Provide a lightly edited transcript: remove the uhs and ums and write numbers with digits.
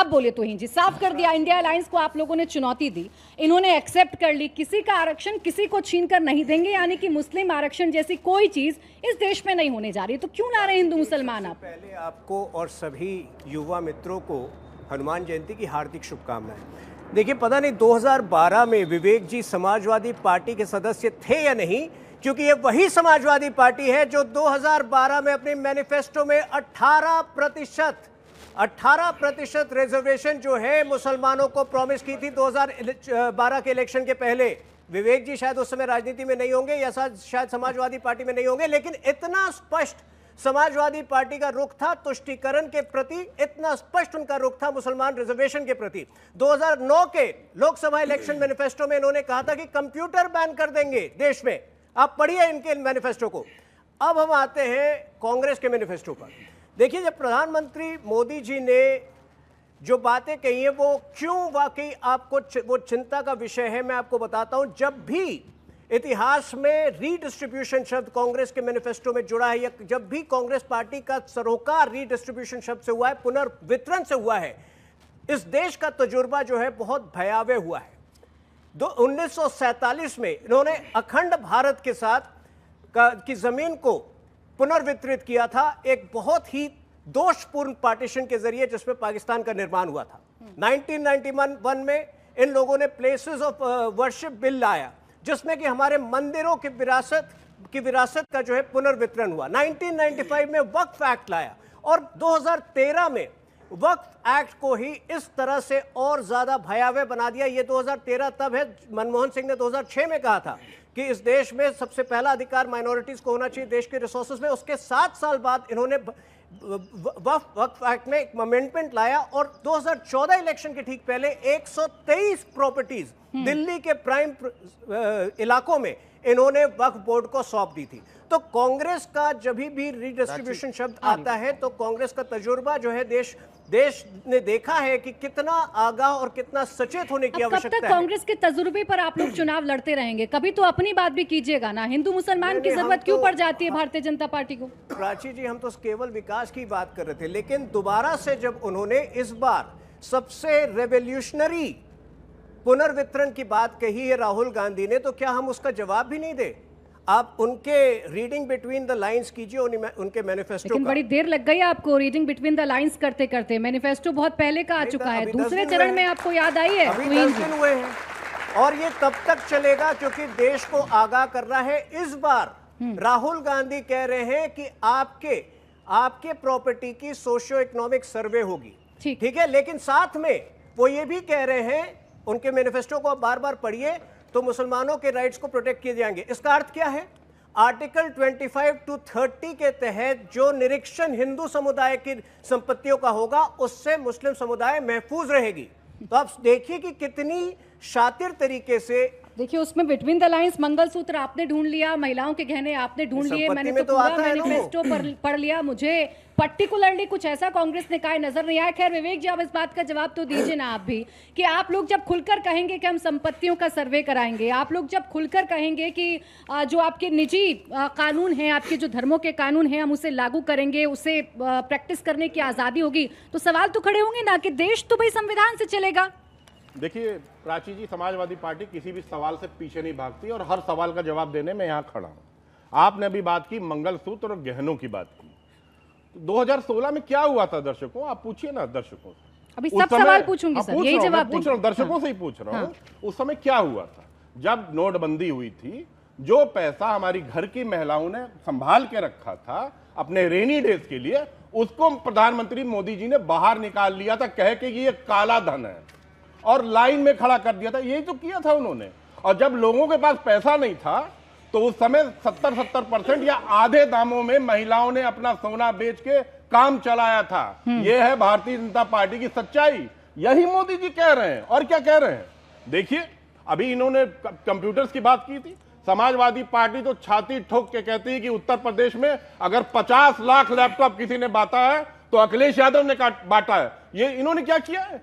अब बोले तोहिन जी, साफ कर दिया इंडिया अलायंस को आप लोगों ने चुनौती दी, इन्होंने एक्सेप्ट कर ली, किसी का आरक्षण किसी को छीन कर नहीं देंगे, यानी कि मुस्लिम आरक्षण जैसी कोई चीज इस देश में नहीं होने जा रही। तो क्यों ला रहे हिंदू मुसलमान आप? पहले आपको और सभी युवा मित्रों को हनुमान जयंती की हार्दिक शुभकामनाएं। देखिए, पता नहीं 2012 में विवेक जी समाजवादी पार्टी के सदस्य थे या नहीं, क्योंकि ये वही समाजवादी पार्टी है जो 2012 में अपने मैनिफेस्टो में 18% रिजर्वेशन जो है मुसलमानों को प्रॉमिस की थी 2012 के इलेक्शन के पहले। विवेक जी शायद उस समय राजनीति में नहीं होंगे या शायद समाजवादी पार्टी में नहीं होंगे, लेकिन इतना स्पष्ट समाजवादी पार्टी का रुख था तुष्टीकरण के प्रति, इतना स्पष्ट उनका रुख था मुसलमान रिजर्वेशन के प्रति। 2009 के लोकसभा इलेक्शन मैनिफेस्टो में इन्होंने कहा था कि कंप्यूटर बैन कर देंगे देश में। आप पढ़िए इनके मैनिफेस्टो को। अब हम आते हैं कांग्रेस के मैनिफेस्टो पर। देखिए, जब प्रधानमंत्री मोदी जी ने जो बातें कही है वो क्यों वाकई आपको वो चिंता का विषय है, मैं आपको बताता हूं। जब भी इतिहास में रीडिस्ट्रीब्यूशन शब्द कांग्रेस के मैनिफेस्टो में जुड़ा है, या जब भी कांग्रेस पार्टी का सरोकार रीडिस्ट्रीब्यूशन शब्द से हुआ है, पुनर्वितरण से हुआ है, इस देश का तजुर्बा जो है बहुत भयावह हुआ है। 1947 में इन्होंने अखंड भारत के साथ की जमीन को पुनर्वितरित किया था, एक बहुत ही दोषपूर्ण पार्टीशन के जरिए जिसमें पाकिस्तान का निर्माण हुआ था। 1991 में इन लोगों ने प्लेसेस ऑफ वर्शिप बिल लाया, जिसमें कि हमारे मंदिरों की विरासत का जो है पुनर्वितरण हुआ। 1995 में वक्फ एक्ट लाया, और 2013 में वक्फ एक्ट को ही इस तरह से और ज्यादा भयावह बना दिया। ये 2013 तब है, मनमोहन सिंह ने 2006 में कहा था कि इस देश में सबसे पहला अधिकार माइनॉरिटीज को होना चाहिए देश के रिसोर्सेज में। उसके 7 साल बाद इन्होंने वक्फ एक्ट में एक अमेंडमेंट लाया, और 2014 इलेक्शन के ठीक पहले 123 प्रॉपर्टीज दिल्ली के प्राइम इलाकों में इन्होंने वक्फ बोर्ड को सौंप दी थी। तो कांग्रेस का जब भी रीडिस्ट्रीब्यूशन शब्द आता है तो कांग्रेस का तजुर्बा जो है देश ने देखा है कि कितना आगाह और कितना सचेत होने की आवश्यकता है। कब तक कांग्रेस के तजुर्बे पर आप लोग चुनाव लड़ते रहेंगे? कभी तो अपनी बात भी कीजिएगा ना। हिंदू मुसलमान की जरूरत क्यों पड़ जाती है भारतीय जनता पार्टी को? प्राची जी, हम तो केवल विकास की बात कर रहे थे, लेकिन दोबारा से जब उन्होंने इस बार सबसे रेवोल्यूशनरी पुनर्वितरण की बात कही है राहुल गांधी ने, तो क्या हम उसका जवाब भी नहीं दे? आप उनके रीडिंग बिटवीन द लाइंस कीजिए उनके मैनिफेस्टो। लेकिन बड़ी देर लग गई आपको रीडिंग बिटवीन द लाइंस करते करते। मैनिफेस्टो बहुत पहले का आ चुका है, दूसरे चरण में आपको याद आई है? अभी 10 दिन हुए हैं, और ये तब तक चलेगा क्योंकि देश को आगाह करना है। इस बार राहुल गांधी कह रहे हैं कि आपके प्रॉपर्टी की सोशियो इकोनॉमिक सर्वे होगी, ठीक है, लेकिन साथ में वो ये भी कह रहे हैं, उनके मैनिफेस्टो को आप बार बार पढ़िए तो मुसलमानों के राइट्स को प्रोटेक्ट किए जाएंगे। इसका अर्थ क्या है? आर्टिकल 25 to 30 के तहत जो निरीक्षण हिंदू समुदाय की संपत्तियों का होगा, उससे मुस्लिम समुदाय महफूज रहेगी। तो आप देखिए कि कितनी शातिर तरीके से, देखिए उसमें बिटवीन द लाइंस मंगलसूत्र आपने ढूंढ लिया, महिलाओं के गहने आपने ढूंढ लिए, मैंने तो पूरा मैनिफेस्टो पढ़ लिया। मुझे पर्टिकुलरली कुछ ऐसा कांग्रेस ने कहा नजर नहीं आया। खैर विवेक जी, आप इस बात का जवाब तो दीजिए ना आप भी, कि आप लोग जब खुलकर कहेंगे कि हम संपत्तियों का सर्वे कराएंगे, आप लोग जब खुलकर कहेंगे कि जो आपके निजी कानून हैं, आपके जो धर्मों के कानून हैं, हम उसे लागू करेंगे, उसे प्रैक्टिस करने की आज़ादी होगी, तो सवाल तो खड़े होंगे ना कि देश तो भाई संविधान से चलेगा। देखिए प्राची जी, समाजवादी पार्टी किसी भी सवाल से पीछे नहीं भागती और हर सवाल का जवाब देने में यहाँ खड़ा हूं। आपने अभी बात की मंगलसूत्र और गहनों की बात की। 2016 में क्या हुआ था दर्शकों, आप पूछिए ना दर्शकों से। अभी सब सवाल पूछूंगी सर, यही जवाब पूछ रहा हूं, दर्शकों से ही पूछ रहा हूं। उस समय क्या हुआ था जब नोटबंदी हुई थी? जो पैसा हमारी घर की महिलाओं ने संभाल के रखा था अपने रेनी डेज के लिए, उसको प्रधानमंत्री मोदी जी ने बाहर निकाल लिया था, कह के ये काला धन है, और लाइन में खड़ा कर दिया था। यही तो किया था उन्होंने। और जब लोगों के पास पैसा नहीं था तो उस समय 70% या आधे दामों में महिलाओं ने अपना सोना बेच के काम चलाया था। यह है भारतीय जनता पार्टी की सच्चाई। यही मोदी जी कह रहे हैं, और क्या कह रहे हैं देखिए। अभी इन्होंने कंप्यूटर्स की बात की थी। समाजवादी पार्टी तो छाती ठोक के कहती है कि उत्तर प्रदेश में अगर 50 लाख लैपटॉप किसी ने बांटा है तो अखिलेश यादव ने बांटा है। ये इन्होंने क्या किया है?